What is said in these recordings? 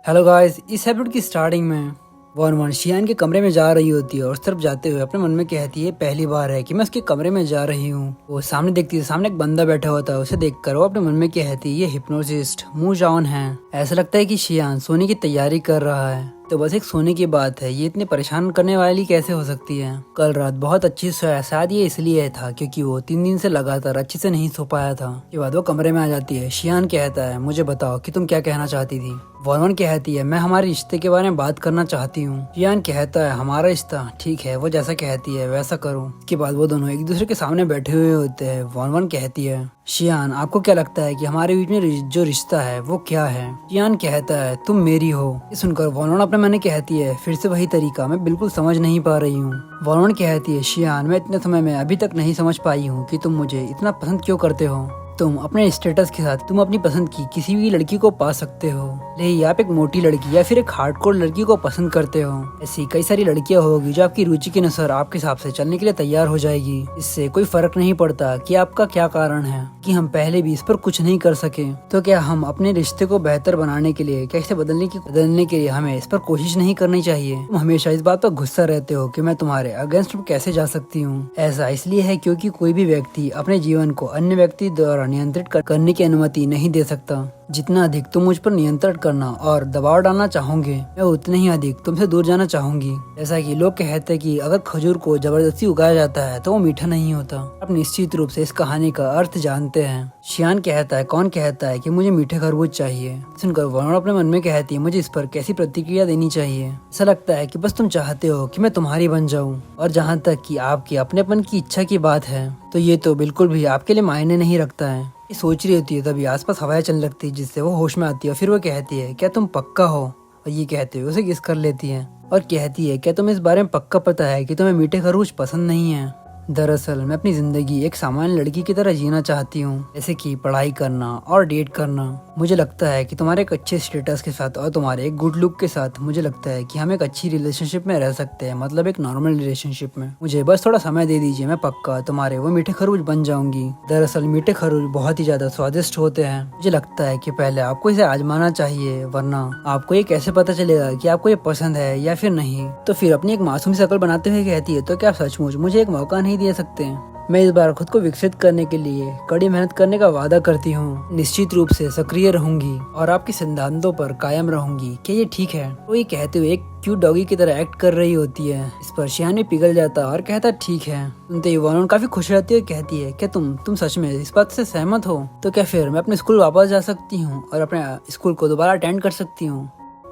Hello guys, इस episode की starting में वन वन शियान के कमरे में जा रही होती है और उस तरफ जाते हुए अपने मन में कहती है पहली बार है कि मैं उसके कमरे में जा रही हूँ। वो सामने देखती है, सामने एक बंदा बैठा होता है। उसे देखकर वो अपने मन में कहती है ये हिप्नोसिस्ट मू जॉन है। ऐसा लगता है कि शियान सोने की तैयारी कर रहा है। तो बस एक सोने की बात है, ये इतनी परेशान करने वाली कैसे हो सकती है। कल रात बहुत अच्छी सोया, शायद ये इसलिए था क्योंकि वो 3 दिन से लगातार अच्छे से नहीं सो पाया था। के बाद वो कमरे में आ जाती है। शियान कहता है मुझे बताओ कि तुम क्या कहना चाहती थी। वॉन कहती है मैं हमारे रिश्ते के बारे में बात करना चाहती हूँ। शियान कहता है हमारा रिश्ता ठीक है, वो जैसा कहती है वैसा करो। के बाद वो दोनों एक दूसरे के सामने बैठे हुए होते हैं। वॉन कहती है शियान आपको क्या लगता है कि हमारे बीच में जो रिश्ता है वो क्या है। शियान कहता है तुम मेरी हो। ये सुनकर वॉन अपने मन में कहती है फिर से वही तरीका, मैं बिल्कुल समझ नहीं पा रही हूँ। वॉन कहती है शियान मैं इतने समय में अभी तक नहीं समझ पाई हूँ कि तुम मुझे इतना पसंद क्यों करते हो। तुम अपने स्टेटस के साथ तुम अपनी पसंद की किसी भी लड़की को पा सकते हो, लेकिन आप एक मोटी लड़की या फिर एक हार्डकोर लड़की को पसंद करते हो। ऐसी कई सारी लड़कियां होगी जो आपकी रुचि के अनुसार आपके हिसाब से चलने के लिए तैयार हो जाएगी। इससे कोई फर्क नहीं पड़ता कि आपका क्या कारण है, कि हम पहले भी इस पर कुछ नहीं कर सके। तो क्या हम अपने रिश्ते को बेहतर बनाने के लिए, कैसे बदलने के लिए हमें इस पर कोशिश नहीं करनी चाहिए। तुम हमेशा इस बात पर गुस्सा रहते हो कि मैं तुम्हारे अगेंस्ट कैसे जा सकती हूँ। ऐसा इसलिए है क्योंकि कोई भी व्यक्ति अपने जीवन को अन्य व्यक्ति द्वारा नियंत्रित करने की अनुमति नहीं दे सकता। जितना अधिक तुम मुझ पर नियंत्रण करना और दबाव डालना चाहोगे, मैं उतने ही अधिक तुमसे दूर जाना चाहूंगी। जैसा कि लोग कहते हैं कि अगर खजूर को जबरदस्ती उगाया जाता है तो वो मीठा नहीं होता। आप निश्चित रूप से इस कहानी का अर्थ जानते हैं। शियान कहता है कौन कहता है कि मुझे मीठे खरबूज चाहिए। सुनकर वरुण अपने मन में कहती है मुझे इस पर कैसी प्रतिक्रिया देनी चाहिए। ऐसा लगता है कि बस तुम चाहते हो कि मैं तुम्हारी बन जाऊं। और जहाँ तक कि आपके अपनेपन की इच्छा की बात है तो ये तो बिल्कुल भी आपके लिए मायने नहीं रखता है। ये सोच रही होती है तभी आसपास हवाएं चलने लगती है जिससे वो होश में आती है। फिर वो कहती है क्या तुम पक्का हो। और ये कहते हुए उसे किस कर लेती है और कहती है क्या तुम्हें इस बारे में पक्का पता है कि तुम्हें मीठे खरबूज पसंद नहीं है। दरअसल मैं अपनी जिंदगी एक सामान्य लड़की की तरह जीना चाहती हूँ, जैसे कि पढ़ाई करना और डेट करना। मुझे लगता है कि तुम्हारे एक अच्छे स्टेटस के साथ और तुम्हारे एक गुड लुक के साथ मुझे लगता है कि हम एक अच्छी रिलेशनशिप में रह सकते हैं, मतलब एक नॉर्मल रिलेशनशिप में। मुझे बस थोड़ा समय दे दीजिए, मैं पक्का तुम्हारे वो मीठे खरबूज बन जाऊंगी। दरअसल मीठे खरबूज बहुत ही ज्यादा स्वादिष्ट होते हैं। मुझे लगता है कि पहले आपको इसे आजमाना चाहिए, वरना आपको ये कैसे पता चलेगा कि आपको ये पसंद है या फिर नहीं। तो फिर अपनी एक मासूम शक्ल बनाते हुए कहती है तो क्या सचमुच मुझे एक मौका नहीं दे सकते। मैं इस बार खुद को विकसित करने के लिए कड़ी मेहनत करने का वादा करती हूँ। निश्चित रूप से सक्रिय रहूंगी और आपके सिद्धांतों पर कायम रहूंगी। क्या ये ठीक है। तो ये कहते हुए एक क्यूट डॉगी की तरह एक्ट कर रही होती है। इस पर शियान भी पिघल जाता और कहता ठीक है। सुनते ही वरुण काफी खुश रहती है, कहती है क्या तुम सच में इस बात से सहमत हो। तो क्या फिर मैं अपने स्कूल वापस जा सकती हूँ और अपने स्कूल को दोबारा अटेंड कर सकती हूँ।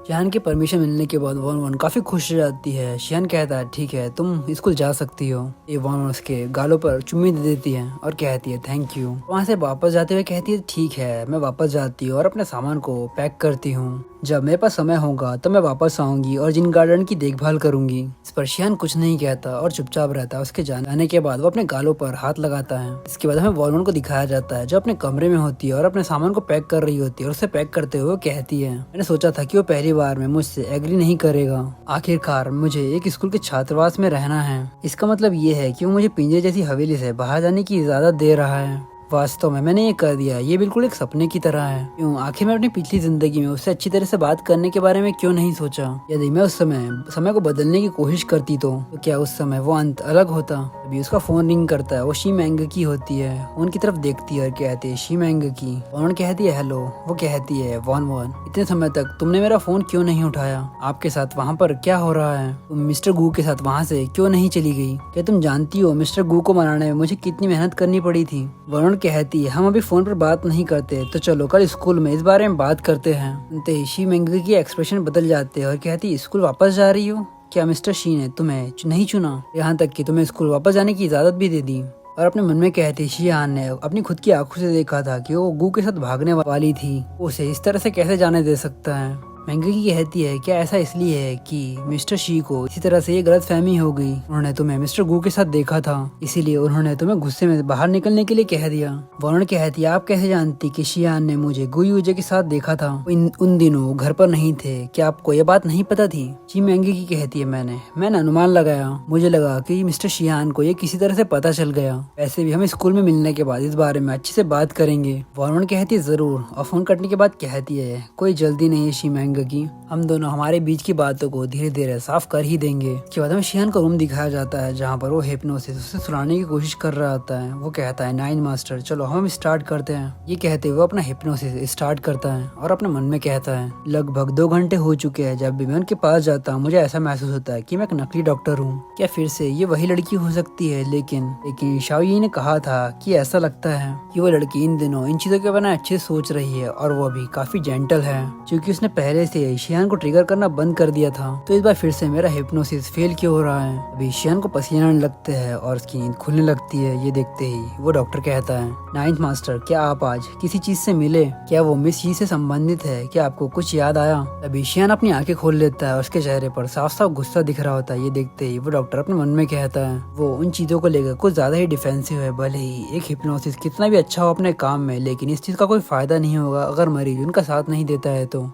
शियान की परमिशन मिलने के बाद वॉन काफी खुश हो जाती है। शियान कहता है ठीक है तुम स्कूल जा सकती हो। ये वॉन उसके गालों पर चुम्मी दे देती है और कहती है थैंक यू। वहाँ से वापस जाते हुए कहती है ठीक है। मैं वापस जाती हूँ और अपने सामान को पैक करती हूँ। जब मेरे पास समय होगा तो मैं वापस आऊंगी और जिन गार्डन की देखभाल करूंगी। इस पर शियान कुछ नहीं कहता और चुपचाप रहता है। उसके जाने के बाद वो अपने गालों पर हाथ लगाता है। इसके बाद हमें वॉन को दिखाया जाता है जो अपने कमरे में होती है और अपने सामान को पैक कर रही होती है। और उसे पैक करते हुए वो कहती है मैंने सोचा था कि वो पहली बार में मुझसे एग्री नहीं करेगा। आखिरकार मुझे एक स्कूल के छात्रावास में रहना है। इसका मतलब ये है कि वो मुझे पिंजरे जैसी हवेली से बाहर जाने की इजाजत दे रहा है। वास्तव में मैंने ये कर दिया, ये बिल्कुल एक सपने की तरह है। क्यों आखिर मैं अपनी पिछली जिंदगी में उससे अच्छी तरह से बात करने के बारे में क्यों नहीं सोचा। यदि मैं उस समय को बदलने की कोशिश करती तो क्या उस समय वो अंत अलग होता। अभी उसका फोन रिंग करता है, वो शी मैंग की होती है। उनकी तरफ देखती है और कहती है शी मैंग की। वॉन कहती है हेलो। वो कहती है वॉन इतने समय तक तुमने मेरा फोन क्यों नहीं उठाया। आपके साथ वहाँ पर क्या हो रहा है। तुम मिस्टर गू के साथ वहाँ से क्यों नहीं चली गई। क्या तुम जानती हो मिस्टर गू को मनाने में मुझे कितनी मेहनत करनी पड़ी थी। वरुण कहती है हम अभी फोन पर बात नहीं करते, तो चलो कल स्कूल में इस बारे में बात करते हैं। सुनते ही शी मैंग की एक्सप्रेशन बदल जाते हैं और कहती स्कूल वापस जा रही हो। क्या मिस्टर शी ने तुम्हें नहीं चुना, यहाँ तक कि तुम्हें स्कूल वापस जाने की इजाजत भी दे दी। और अपने मन में कहती शियान ने अपनी खुद की आंखों से देखा था कि वो गू के साथ भागने वाली थी, उसे इस तरह से कैसे जाने दे सकता है। मैंगी कहती है क्या ऐसा इसलिए है कि मिस्टर शी को इसी तरह से ये गलत फहमी हो गई। उन्होंने तुम्हें मिस्टर गू के साथ देखा था, इसीलिए उन्होंने तुम्हें गुस्से में बाहर निकलने के लिए कह दिया। वरुण कहती है आप कैसे जानती कि शियान ने मुझे गू यूजे के साथ देखा था। उन दिनों घर पर नहीं थे, क्या आपको ये बात नहीं पता थी। शी मैंगी की कहती है मैंने अनुमान लगाया, मुझे लगा कि मिस्टर शियान को ये किसी तरह से पता चल गया। वैसे भी हम स्कूल में मिलने के बाद इस बारे में अच्छे से बात करेंगे। वरुण कहती है जरूर। और फोन कटने के बाद कहती है कोई जल्दी नहीं है शी मैंगी, कहेंगे कि हम दोनों हमारे बीच की बातों को धीरे धीरे साफ कर ही देंगे। उसके बाद हमें शियान का रूम दिखाया जाता है जहाँ पर वो हिप्नोसिस उसे सुलाने की कोशिश कर रहा होता है। वो कहता है 9 मास्टर चलो हम स्टार्ट करते हैं। ये कहते हुए अपना हिप्नोसिस स्टार्ट करता है और अपने मन में कहता है लगभग 2 घंटे हो चुके हैं जब भी मैं उनके पास जाता हूँ मुझे ऐसा महसूस होता है कि मैं एक नकली डॉक्टर हूँ। क्या फिर से ये वही लड़की हो सकती है? लेकिन शाओयी ने कहा था कि ऐसा लगता है कि वो लड़की इन दिनों इन चीजों के बारे में अच्छे से सोच रही है और वो अभी काफी जेंटल है क्योंकि उसने पहले से शियान को ट्रिगर करना बंद कर दिया था। तो इस बार फिर से मेरा हिप्नोसिस फेल क्यों हो रहा है? अभी शियान को पसीना आने लगते हैं और उसकी नींद खुलने लगती है। ये देखते ही वो डॉक्टर कहता है 9th मास्टर क्या आप आज किसी चीज से मिले? क्या वो मिस ही से संबंधित है? क्या आपको कुछ याद आया? अभी शियान अपनी आंखें खोल लेता है और उसके चेहरे पर साफ साफ गुस्सा दिख रहा होता है। ये देखते ही वो डॉक्टर अपने मन में कहता है वो उन चीजों को लेकर कुछ ज्यादा ही डिफेंसिव है। भले ही एक हिप्नोसिस कितना भी अच्छा हो अपने काम में लेकिन इस चीज का कोई फायदा नहीं होगा अगर मरीज उनका साथ नहीं देता है तो।